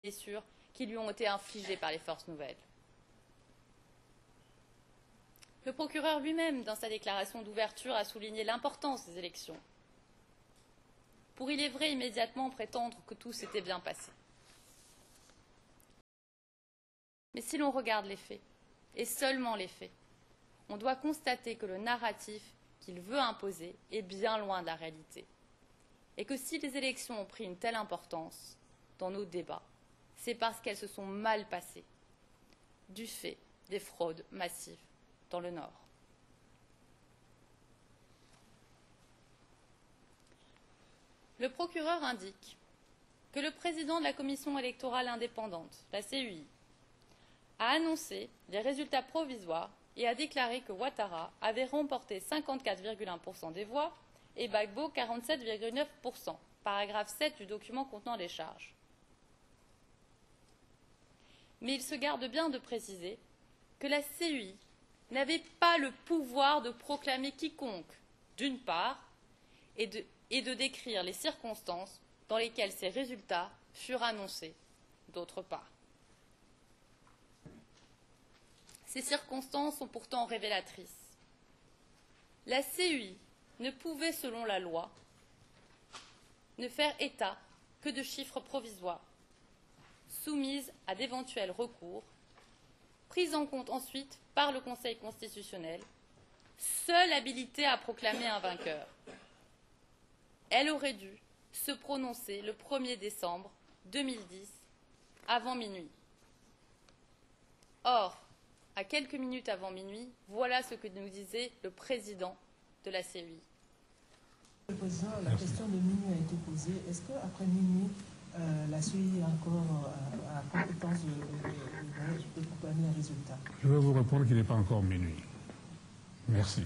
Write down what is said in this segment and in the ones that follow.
blessures qui lui ont été infligées par les forces nouvelles. Le procureur lui-même, dans sa déclaration d'ouverture, a souligné l'importance des élections, pour, il est vrai, immédiatement prétendre que tout s'était bien passé. Mais si l'on regarde les faits, et seulement les faits, on doit constater que le narratif qu'il veut imposer est bien loin de la réalité, et que si les élections ont pris une telle importance dans nos débats, c'est parce qu'elles se sont mal passées, du fait des fraudes massives dans le Nord. Le procureur indique que le président de la Commission électorale indépendante, la CEI, a annoncé les résultats provisoires et a déclaré que Ouattara avait remporté 54,1% des voix et Gbagbo 47,9%, paragraphe 7 du document contenant les charges. Mais il se garde bien de préciser que la CEI n'avait pas le pouvoir de proclamer quiconque, d'une part, et de décrire les circonstances dans lesquelles ces résultats furent annoncés, d'autre part. Ces circonstances sont pourtant révélatrices. La CEI ne pouvait, selon la loi, ne faire état que de chiffres provisoires, soumises à d'éventuels recours, prises en compte ensuite par le Conseil constitutionnel, seule habilitée à proclamer un vainqueur. Elle aurait dû se prononcer le 1er décembre 2010, avant minuit. Or, à quelques minutes avant minuit, voilà ce que nous disait le président de la CEI. Le président, la question de minuit a été posée. Est-ce qu'après minuit, la CEI a encore la compétence de proclamer un résultat? Je vais vous répondre qu'il n'est pas encore minuit. Merci.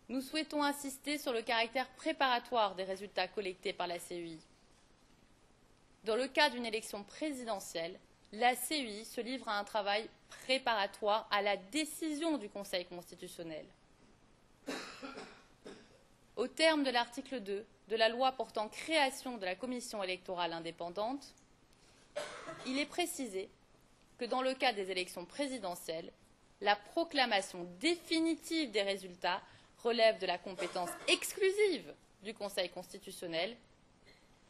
Nous souhaitons insister sur le caractère préparatoire des résultats collectés par la CEI. Dans le cas d'une élection présidentielle, la CEI se livre à un travail préparatoire à la décision du Conseil constitutionnel. Au terme de l'article 2 de la loi portant création de la Commission électorale indépendante, il est précisé que dans le cas des élections présidentielles, la proclamation définitive des résultats relève de la compétence exclusive du Conseil constitutionnel,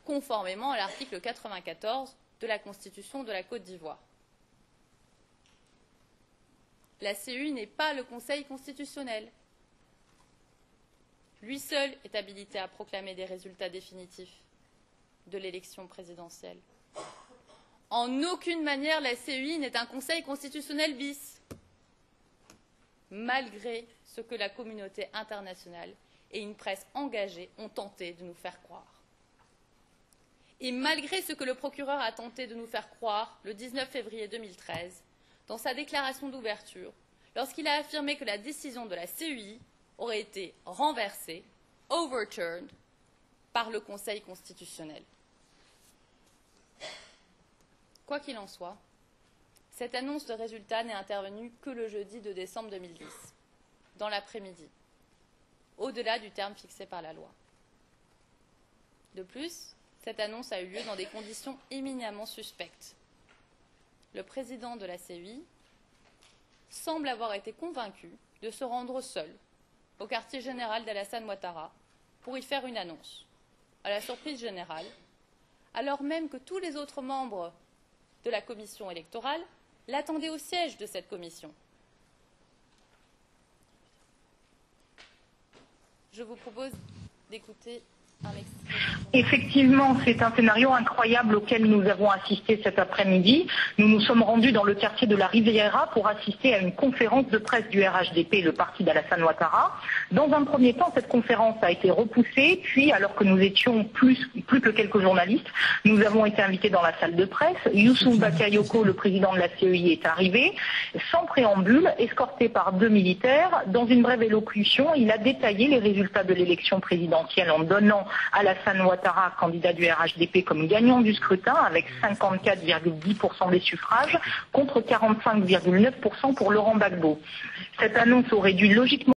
conformément à l'article 94 de la Constitution de la Côte d'Ivoire. La CEI n'est pas le Conseil constitutionnel. Lui seul est habilité à proclamer des résultats définitifs de l'élection présidentielle. En aucune manière, la CEI n'est un Conseil constitutionnel bis, malgré ce que la communauté internationale et une presse engagée ont tenté de nous faire croire. Et malgré ce que le procureur a tenté de nous faire croire le 19 février 2013, dans sa déclaration d'ouverture, lorsqu'il a affirmé que la décision de la CEI aurait été renversée, overturned, par le Conseil constitutionnel. Quoi qu'il en soit, cette annonce de résultat n'est intervenue que le jeudi 2 décembre 2010, dans l'après-midi, au-delà du terme fixé par la loi. De plus, cette annonce a eu lieu dans des conditions éminemment suspectes. Le président de la CEI semble avoir été convaincu de se rendre seul au quartier général d'Alassane Ouattara pour y faire une annonce, à la surprise générale, alors même que tous les autres membres de la commission électorale l'attendaient au siège de cette commission. Je vous propose d'écouter un extrait. Effectivement, c'est un scénario incroyable auquel nous avons assisté cet après-midi. Nous nous sommes rendus dans le quartier de la Riviera pour assister à une conférence de presse du RHDP, le parti d'Alassane Ouattara. Dans un premier temps, cette conférence a été repoussée, puis alors que nous étions plus que quelques journalistes, nous avons été invités dans la salle de presse. Youssouf Bakayoko, le président de la CEI, est arrivé, sans préambule, escorté par 2 militaires. Dans une brève élocution, il a détaillé les résultats de l'élection présidentielle en donnant Alassane Ouattara, candidat du RHDP, comme gagnant du scrutin avec 54,10% des suffrages contre 45,9% pour Laurent Gbagbo. Cette annonce aurait dû logiquement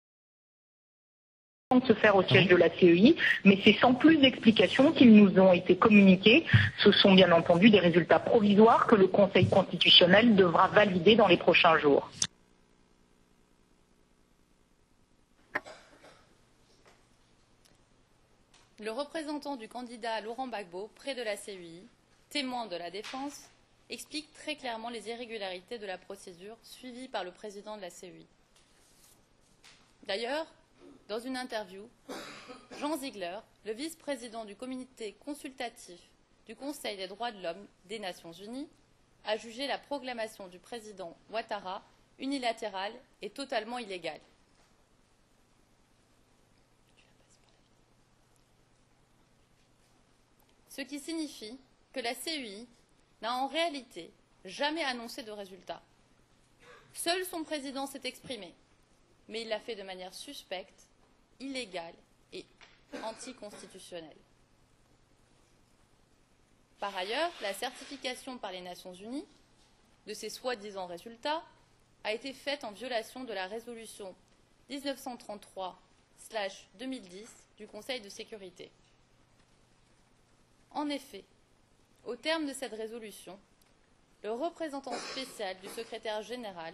se faire au siège de la CEI, mais c'est sans plus d'explications qu'ils nous ont été communiqués. Ce sont bien entendu des résultats provisoires que le Conseil constitutionnel devra valider dans les prochains jours. Le représentant du candidat Laurent Gbagbo, près de la CEI, témoin de la défense, explique très clairement les irrégularités de la procédure suivie par le président de la CEI. D'ailleurs, dans une interview, Jean Ziegler, le vice-président du comité consultatif du Conseil des droits de l'homme des Nations Unies, a jugé la proclamation du président Ouattara unilatérale et totalement illégale. Ce qui signifie que la CEI n'a en réalité jamais annoncé de résultat. Seul son président s'est exprimé, mais il l'a fait de manière suspecte, illégale et anticonstitutionnelle. Par ailleurs, la certification par les Nations Unies de ces soi-disant résultats a été faite en violation de la résolution 1933/2010 du Conseil de sécurité. En effet, au terme de cette résolution, le représentant spécial du secrétaire général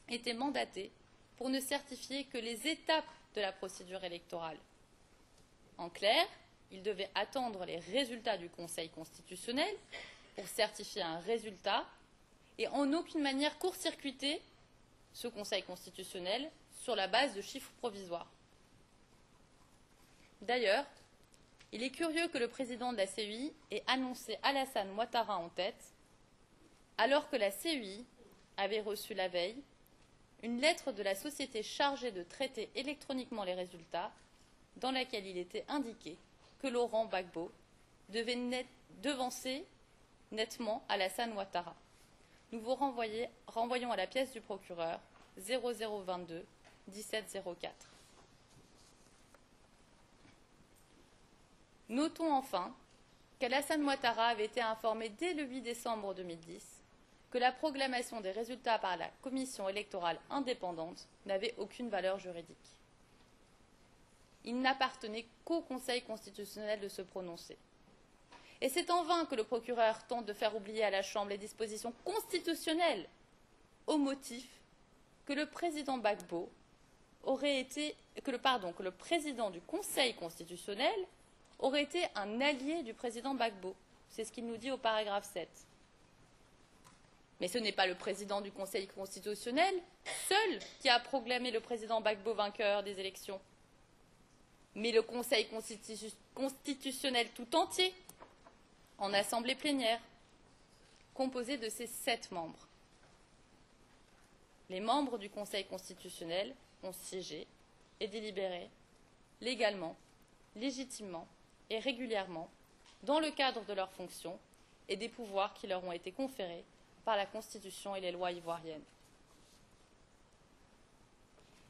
était mandaté pour ne certifier que les étapes de la procédure électorale. En clair, il devait attendre les résultats du Conseil constitutionnel pour certifier un résultat et en aucune manière court-circuiter ce Conseil constitutionnel sur la base de chiffres provisoires. D'ailleurs, il est curieux que le président de la CEI ait annoncé Alassane Ouattara en tête, alors que la CEI avait reçu la veille une lettre de la société chargée de traiter électroniquement les résultats, dans laquelle il était indiqué que Laurent Gbagbo devait devancer nettement Alassane Ouattara. Nous vous renvoyons à la pièce du procureur 0022 1704. Notons enfin qu'Alassane Ouattara avait été informé dès le 8 décembre 2010 que la proclamation des résultats par la commission électorale indépendante n'avait aucune valeur juridique. Il n'appartenait qu'au Conseil constitutionnel de se prononcer. Et c'est en vain que le procureur tente de faire oublier à la Chambre les dispositions constitutionnelles au motif que le président Gbagbo aurait été, que le président du Conseil constitutionnel aurait été un allié du président Gbagbo. C'est ce qu'il nous dit au paragraphe 7. Mais ce n'est pas le président du Conseil constitutionnel seul qui a proclamé le président Gbagbo vainqueur des élections, mais le Conseil constitutionnel tout entier, en assemblée plénière, composé de ses 7 membres. Les membres du Conseil constitutionnel ont siégé et délibéré légalement, légitimement et régulièrement dans le cadre de leurs fonctions et des pouvoirs qui leur ont été conférés par la Constitution et les lois ivoiriennes.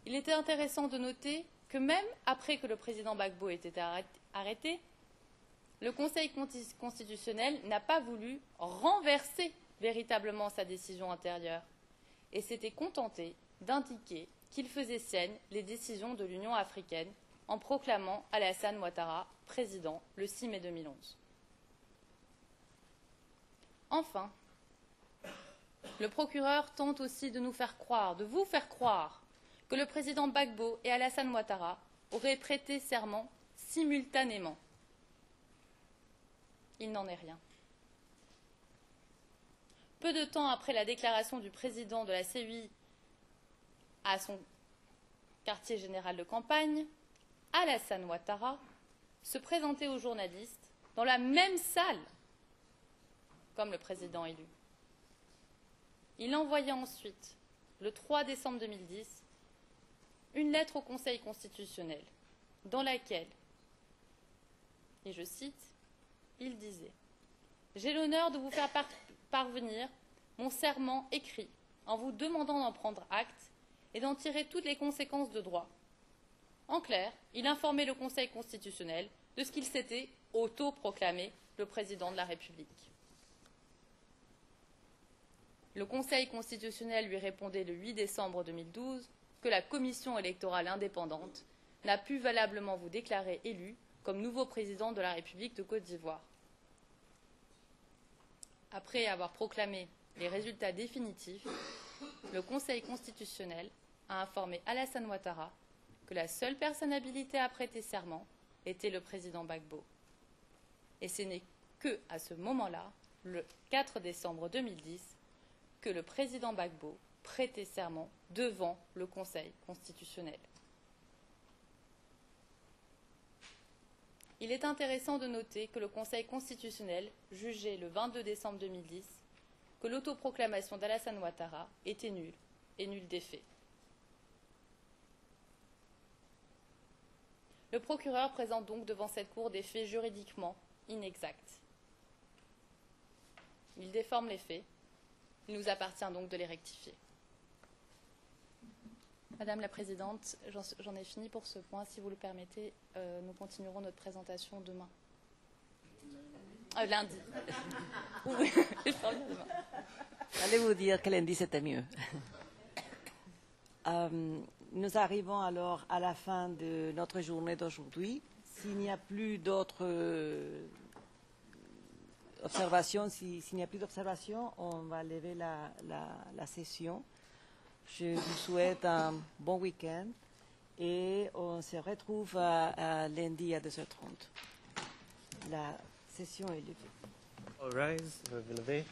Il était intéressant de noter que même après que le président Gbagbo ait été arrêté, le Conseil constitutionnel n'a pas voulu renverser véritablement sa décision antérieure et s'était contenté d'indiquer qu'il faisait sienne les décisions de l'Union africaine en proclamant Alassane Ouattara président le 6 mai 2011. Enfin, le procureur tente aussi de nous faire croire, de vous faire croire, que le président Gbagbo et Alassane Ouattara auraient prêté serment simultanément. Il n'en est rien. Peu de temps après la déclaration du président de la CEI à son quartier général de campagne, Alassane Ouattara se présenter aux journalistes dans la même salle comme le président élu. Il envoya ensuite, le 3 décembre 2010, une lettre au Conseil constitutionnel dans laquelle, et je cite, il disait « J'ai l'honneur de vous faire parvenir mon serment écrit en vous demandant d'en prendre acte et d'en tirer toutes les conséquences de droit. » En clair, il informait le Conseil constitutionnel de ce qu'il s'était autoproclamé le président de la République. Le Conseil constitutionnel lui répondait le 8 décembre 2012 que la commission électorale indépendante n'a pu valablement vous déclarer élu comme nouveau président de la République de Côte d'Ivoire. Après avoir proclamé les résultats définitifs, le Conseil constitutionnel a informé Alassane Ouattara que la seule personne habilitée à prêter serment était le président Gbagbo. Et ce n'est qu'à ce moment-là, le 4 décembre 2010, que le président Gbagbo prêtait serment devant le Conseil constitutionnel. Il est intéressant de noter que le Conseil constitutionnel jugeait le 22 décembre 2010 que l'autoproclamation d'Alassane Ouattara était nulle et nulle d'effet. Le procureur présente donc devant cette Cour des faits juridiquement inexacts. Il déforme les faits. Il nous appartient donc de les rectifier. Madame la Présidente, j'en ai fini pour ce point. Si vous le permettez, nous continuerons notre présentation demain. Lundi. Oui, je parle bien demain. Allez vous dire que lundi c'était mieux. Nous arrivons alors à la fin de notre journée d'aujourd'hui. S'il n'y a plus d'autres observations, s'il n'y a plus d'observations, on va lever la session. Je vous souhaite un bon week-end et on se retrouve à lundi à 2h30. La session est levée. All rise, levez.